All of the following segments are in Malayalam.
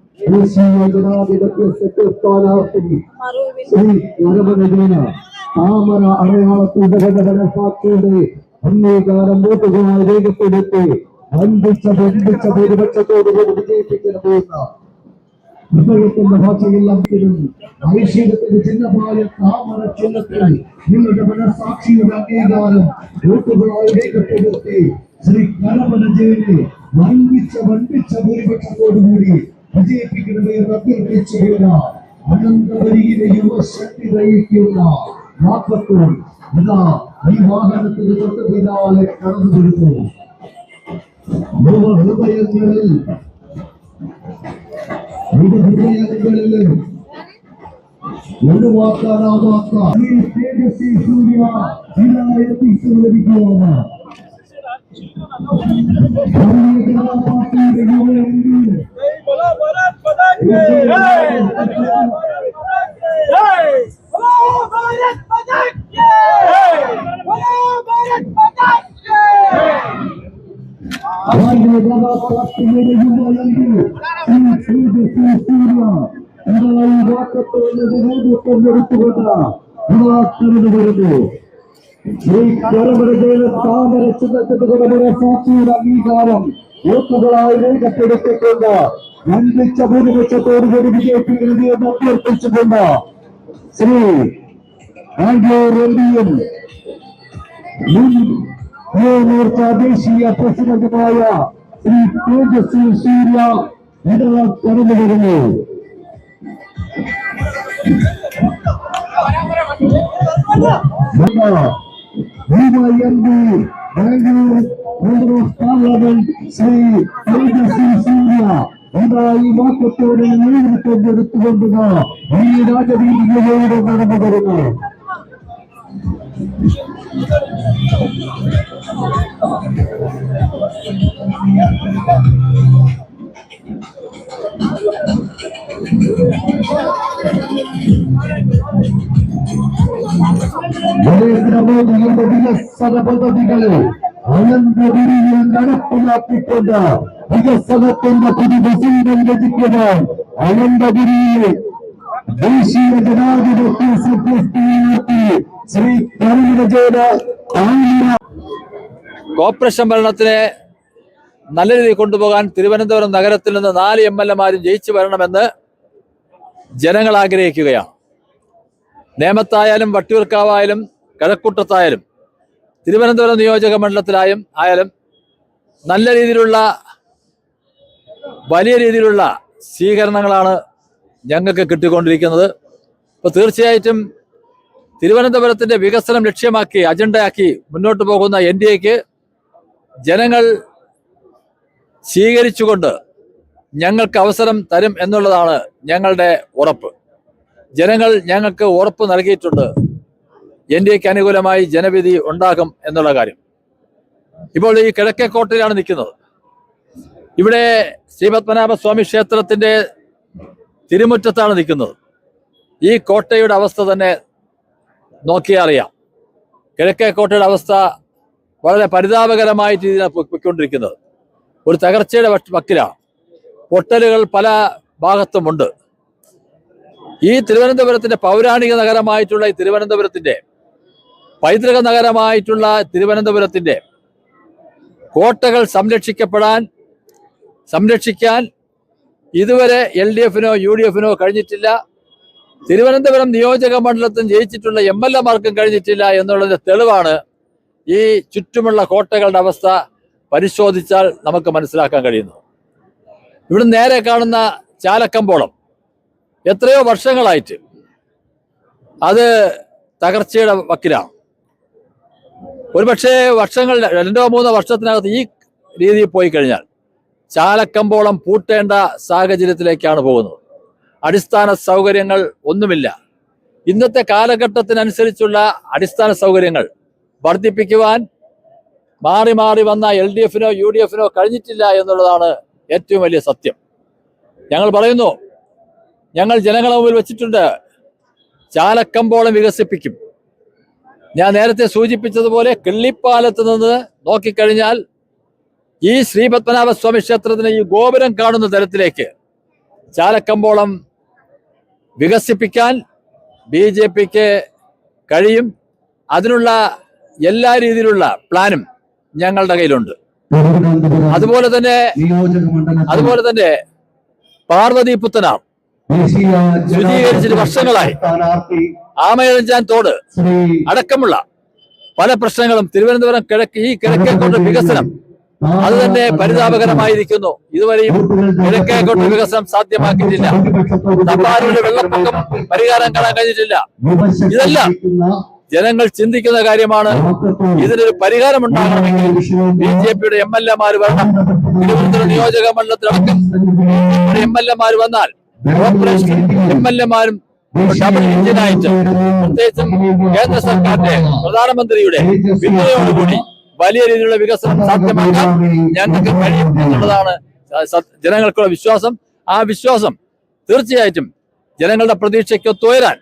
ദേശീയ ജനാധിപത്യ സെക്രട്ടറി സ്ഥാനാർത്ഥി ശ്രീ നരമനജീന താമര അടയാളത്തിന്റെ സാക്ഷിയുടെ അംഗീകാരം വോട്ടുകളായി രേഖപ്പെടുത്തി വൻപിച്ച ഭൂരിപക്ഷത്തോടുകൂടി വിജയിപ്പിക്കാൻ പോകുന്ന ഹൃദയത്തിന്റെ ഭാഷയെല്ലാം ഐശ്വര്യത്തിന്റെ ചിഹ്നമായ താമര ചിഹ്നത്തിൽ നിങ്ങളുടെ മനസാക്ഷിയുടെ അംഗീകാരം വോട്ടുകളായി രേഖപ്പെടുത്തി ശ്രീ നരമനജീനെ വൻപിച്ച ഭൂരിപക്ഷത്തോടുകൂടി വിജയിപ്പിക്കുന്നത് അഭ്യർത്ഥിച്ചുള്ള അനന്തപരിയിലെ യുവശക്തി നയിക്കുന്ന വാക്കത്തും ഇതാ ഈ വാഹനത്തിന് തൊട്ട് പിന്നാലെ കടന്നു വരുന്നു. ഹൃദയങ്ങളിൽ ഒഴിവാക്കാനാവാത്ത തേജസ്വി സൂര്യ ലഭിക്കുവാണ് അംഗീകാരം വോട്ടുകളായി രേഖപ്പെടുത്തിക്കൊണ്ട് വൻപിച്ച ഭൂരിപക്ഷത്തോടുകൂടി വിജയിപ്പിക്കുന്നത് എന്ന് അഭ്യർത്ഥിച്ചുകൊണ്ട് ശ്രീ ആംഗ്ലൂർ എംപിയും മോർച്ച ദേശീയ പ്രസിഡന്റുമായ ശ്രീ തേജസ്വി സൂര്യ കടന്നു വരുന്നു. Bangalore Member of Parliament Sri Tejasvi Surya ഈ വാക്കത്തോടെ നേതൃത്വം ഈ രാജവീതിയിലൂടെ നടന്നു വരുന്നു. നരേന്ദ്രമോദിയുടെ വികസന പദ്ധതികളെ അനന്തപുരിയിൽ നടപ്പിലാക്കിക്കൊണ്ട് വികസനത്തിന്റെ പുതുവസീനം രചിക്കുവാൻ അനന്തപുരിയിലെ ദേശീയ ജനാധിപത്യ സഖ്യസ്ഥാനത്ത് ശ്രീ കരുണജേന കോർപ്പറേഷൻ ഭരണത്തിനെ നല്ല രീതിയിൽ കൊണ്ടുപോകാൻ തിരുവനന്തപുരം നഗരത്തിൽ നിന്ന് 4 MLA-മാരും ജയിച്ചു വരണമെന്ന് ജനങ്ങൾ ആഗ്രഹിക്കുകയാണ്. നേമത്തായാലും വട്ടിയൂർക്കാവായാലും കഴക്കൂട്ടത്തായാലും തിരുവനന്തപുരം നിയോജക മണ്ഡലത്തിലായും ആയാലും നല്ല രീതിയിലുള്ള വലിയ രീതിയിലുള്ള സ്വീകരണങ്ങളാണ് ഞങ്ങൾക്ക് കിട്ടിക്കൊണ്ടിരിക്കുന്നത്. അപ്പോൾ തീർച്ചയായിട്ടും തിരുവനന്തപുരത്തിൻ്റെ വികസനം ലക്ഷ്യമാക്കി അജണ്ടയാക്കി മുന്നോട്ട് പോകുന്ന NDAക്ക് ജനങ്ങൾ സ്വീകരിച്ചുകൊണ്ട് ഞങ്ങൾക്ക് അവസരം തരും എന്നുള്ളതാണ് ഞങ്ങളുടെ ഉറപ്പ്. ജനങ്ങൾ ഞങ്ങൾക്ക് ഉറപ്പ് നൽകിയിട്ടുണ്ട്. NDAക്ക് അനുകൂലമായി ജനവിധി ഉണ്ടാകും എന്നുള്ള കാര്യം. ഇപ്പോൾ ഈ കിഴക്കേക്കോട്ടയിലാണ് നിൽക്കുന്നത്. ഇവിടെ ശ്രീപത്മനാഭസ്വാമി ക്ഷേത്രത്തിൻ്റെ തിരുമുറ്റത്താണ് നിൽക്കുന്നത്. ഈ കോട്ടയുടെ അവസ്ഥ തന്നെ നോക്കിയാൽ അറിയാം. കിഴക്കേക്കോട്ടയുടെ അവസ്ഥ വളരെ പരിതാപകരമായ രീതിയിലാണ് പൊയ്ക്കൊണ്ടിരിക്കുന്നത്. ഒരു തകർച്ചയുടെ വക്കിലാണ്. പൊട്ടലുകൾ പല ഭാഗത്തുമുണ്ട്. ഈ തിരുവനന്തപുരത്തിൻ്റെ പൗരാണിക നഗരമായിട്ടുള്ള ഈ തിരുവനന്തപുരത്തിൻ്റെ പൈതൃക നഗരമായിട്ടുള്ള തിരുവനന്തപുരത്തിൻ്റെ കോട്ടകൾ സംരക്ഷിക്കാൻ ഇതുവരെ LDF-നോ UDF-നോ കഴിഞ്ഞിട്ടില്ല. തിരുവനന്തപുരം നിയോജക മണ്ഡലത്തിൽ ജയിച്ചിട്ടുള്ള MLA-മാർക്കും കഴിഞ്ഞിട്ടില്ല എന്നുള്ളതിന്റെ തെളിവാണ് ഈ ചുറ്റുമുള്ള കോട്ടകളുടെ അവസ്ഥ പരിശോധിച്ചാൽ നമുക്ക് മനസ്സിലാക്കാൻ കഴിയുന്നു. ഇവിടെ നേരെ കാണുന്ന ചാലക്കമ്പോളം എത്രയോ വർഷങ്ങളായിട്ട് അത് തകർച്ചയുടെ വക്കിലാണ്. ഒരുപക്ഷെ വർഷങ്ങൾ 2-3 വർഷത്തിനകത്ത് ഈ രീതിയിൽ പോയി കഴിഞ്ഞാൽ ചാലക്കമ്പോളം പൂട്ടേണ്ട സാഹചര്യത്തിലേക്കാണ് പോകുന്നത്. അടിസ്ഥാന സൗകര്യങ്ങൾ ഒന്നുമില്ല. ഇന്നത്തെ കാലഘട്ടത്തിനനുസരിച്ചുള്ള അടിസ്ഥാന സൗകര്യങ്ങൾ വർദ്ധിപ്പിക്കുവാൻ മാറി മാറി വന്ന LDF-നോ UDF-നോ കഴിഞ്ഞിട്ടില്ല എന്നുള്ളതാണ് ഏറ്റവും വലിയ സത്യം. ഞങ്ങൾ പറയുന്നു, ഞങ്ങൾ ജനങ്ങളെ മുമ്പിൽ വെച്ചിട്ടുണ്ട്, ചാലക്കമ്പോളം വികസിപ്പിക്കും. ഞാൻ നേരത്തെ സൂചിപ്പിച്ചതുപോലെ കിള്ളിപ്പാലത്ത് നിന്ന് നോക്കിക്കഴിഞ്ഞാൽ ഈ ശ്രീപത്മനാഭസ്വാമി ക്ഷേത്രത്തിന് ഈ ഗോപുരം കാണുന്ന തരത്തിലേക്ക് ചാലക്കമ്പോളം വികസിപ്പിക്കാൻ BJPക്ക് കഴിയും. അതിനുള്ള എല്ലാ രീതിയിലുള്ള പ്ലാനും ഞങ്ങളുടെ കയ്യിലുണ്ട്. അതുപോലെ തന്നെ പാർവതി പുത്തനാർ ശുചീകരിച്ചിട്ട് വർഷങ്ങളായി. ആമയിഴഞ്ചാൻ തോട് അടക്കമുള്ള പല പ്രശ്നങ്ങളും തിരുവനന്തപുരം കിഴക്കേക്കോട്ട വികസനം അത് തന്നെ പരിതാപകരമായിരിക്കുന്നു. ഇതുവരെയും കിഴക്കേക്കോട്ട വികസനം സാധ്യമാക്കിയിട്ടില്ല. തമ്പാനൂരിലെ വെള്ളപ്പൊക്കം പരിഹാരം കാണാൻ കഴിഞ്ഞിട്ടില്ല. ഇതെല്ലാം ജനങ്ങൾ ചിന്തിക്കുന്ന കാര്യമാണ്. ഇതിനൊരു പരിഹാരം ഉണ്ടാകണമെങ്കിൽ BJPയുടെ MLA-മാര് വരണം. തിരുവനന്തപുരം നിയോജക മണ്ഡലത്തിലടക്കം MLA-മാർ വന്നാൽ കോർപ്പറേഷൻ MLA-മാരും ഡബിൾ എഞ്ചിനായിട്ട് പ്രത്യേകിച്ചും കേന്ദ്ര സർക്കാരിന്റെ പ്രധാനമന്ത്രിയുടെ പിന്തുണയോടുകൂടി വലിയ രീതിയിലുള്ള വികസനം സാധ്യമാക്കാൻ ഞങ്ങൾക്ക് കഴിയും എന്നുള്ളതാണ് ജനങ്ങൾക്കുള്ള വിശ്വാസം. ആ വിശ്വാസം തീർച്ചയായിട്ടും ജനങ്ങളുടെ പ്രതീക്ഷയ്ക്കൊത്തുയരാൻ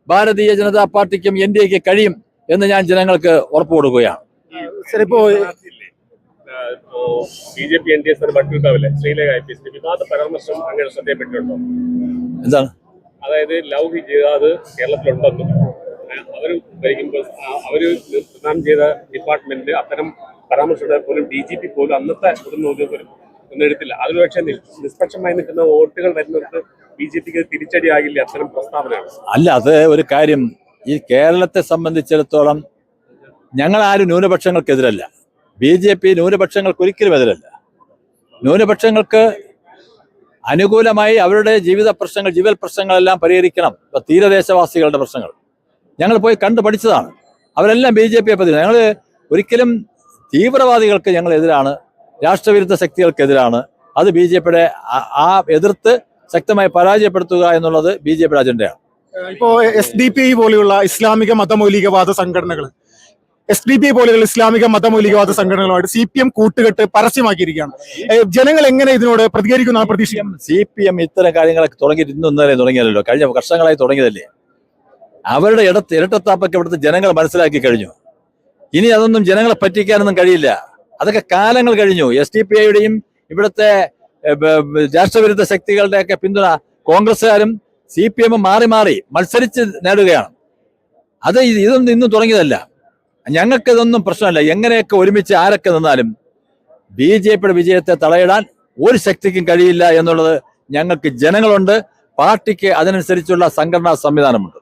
ഭാരതീയ ജനതാ പാർട്ടിക്കും NDAക്ക് കഴിയും എന്ന് ഞാൻ ജനങ്ങൾക്ക് ഉറപ്പ് കൊടുക്കുകയാണ്. BJP NDA വട്ടിയൂർക്കാവിലെ ശ്രീലേഖ IPS വിവാദ പരാമർശം അങ്ങനെ ശ്രദ്ധയപ്പെട്ടിട്ടുണ്ടോ? എന്താണ്? അതായത് ലവ് ജിഹാദ് കേരളത്തിലുണ്ടെന്നും അവർ ഭരിക്കുമ്പോൾ അവര് പ്രദാനം ചെയ്ത ഡിപ്പാർട്ട്മെന്റ് അത്തരം പരാമർശം പോലും DGP പോലും അന്നത്തെ ഒന്നും എടുത്തില്ല. അതിൽ പക്ഷേ നിഷ്പക്ഷമായി നിൽക്കുന്ന വോട്ടുകൾ വരുന്നവർക്ക് BJPക്ക് തിരിച്ചടിയാകില്ല അത്തരം പ്രസ്താവനയാണ്. അല്ല, അത് ഒരു കാര്യം. ഈ കേരളത്തെ സംബന്ധിച്ചിടത്തോളം ഞങ്ങൾ ആരും ന്യൂനപക്ഷങ്ങൾക്കെതിരല്ല. BJP ന്യൂനപക്ഷങ്ങൾക്ക് ഒരിക്കലും എതിരല്ല. ന്യൂനപക്ഷങ്ങൾക്ക് അനുകൂലമായി അവരുടെ ജീവിത പ്രശ്നങ്ങൾ, ജീവൽ പ്രശ്നങ്ങളെല്ലാം പരിഹരിക്കണം. ഇപ്പൊ തീരദേശവാസികളുടെ പ്രശ്നങ്ങൾ ഞങ്ങൾ പോയി കണ്ടു പഠിച്ചതാണ്. അവരെല്ലാം BJP യെ പറ്റി. ഞങ്ങൾ ഒരിക്കലും തീവ്രവാദികൾക്ക് ഞങ്ങൾ എതിരാണ്, രാഷ്ട്രവിരുദ്ധ ശക്തികൾക്കെതിരാണ്. അത് BJP-യുടെ ആ എതിർത്ത് ശക്തമായി പരാജയപ്പെടുത്തുക എന്നുള്ളത് BJP-യുടെ അജണ്ടയാണ്. ഇപ്പോ SDPI പോലെയുള്ള ഇസ്ലാമിക മതമൗലികവാദ സംഘടനകളുമായിട്ട് സംഘടനകളുമായിട്ട് CPM കൂട്ടുകെട്ട് പരസ്യമാക്കിയിരിക്കുകയാണ്. ജനങ്ങൾ എങ്ങനെ ഇതിനോട് പ്രതികരിക്കുന്ന പ്രതീക്ഷിക്കാം? CPM ഇത്തരം കാര്യങ്ങളൊക്കെ തുടങ്ങിയിട്ട് ഇന്നലെ തുടങ്ങിയല്ലോ, കഴിഞ്ഞ വർഷങ്ങളായി തുടങ്ങിയതല്ലേ. അവരുടെ ഇരട്ടത്താപ്പൊക്കെ ഇവിടുത്തെ ജനങ്ങൾ മനസ്സിലാക്കി കഴിഞ്ഞു. ഇനി അതൊന്നും ജനങ്ങളെ പറ്റിക്കാനൊന്നും കഴിയില്ല. അതൊക്കെ കാലങ്ങൾ കഴിഞ്ഞു. SDPI-യുടെയും ഇവിടുത്തെ രാഷ്ട്രവിരുദ്ധ ശക്തികളുടെയൊക്കെ പിന്തുണ കോൺഗ്രസ്സുകാരും CPM-ഉം മാറി മാറി മത്സരിച്ച് നേടുകയാണ്. ഇതൊന്നും ഇന്നും തുടങ്ങിയതല്ല. ഞങ്ങൾക്ക് ഇതൊന്നും പ്രശ്നമല്ല. എങ്ങനെയൊക്കെ ഒരുമിച്ച് ആരൊക്കെ നിന്നാലും BJP-യുടെ വിജയത്തെ തടയിടാൻ ഒരു ശക്തിക്കും കഴിയില്ല എന്നുള്ളത് ഞങ്ങൾക്ക് ജനങ്ങളുണ്ട്. പാർട്ടിക്ക് അതിനനുസരിച്ചുള്ള സംഘടനാ സംവിധാനമുണ്ട്.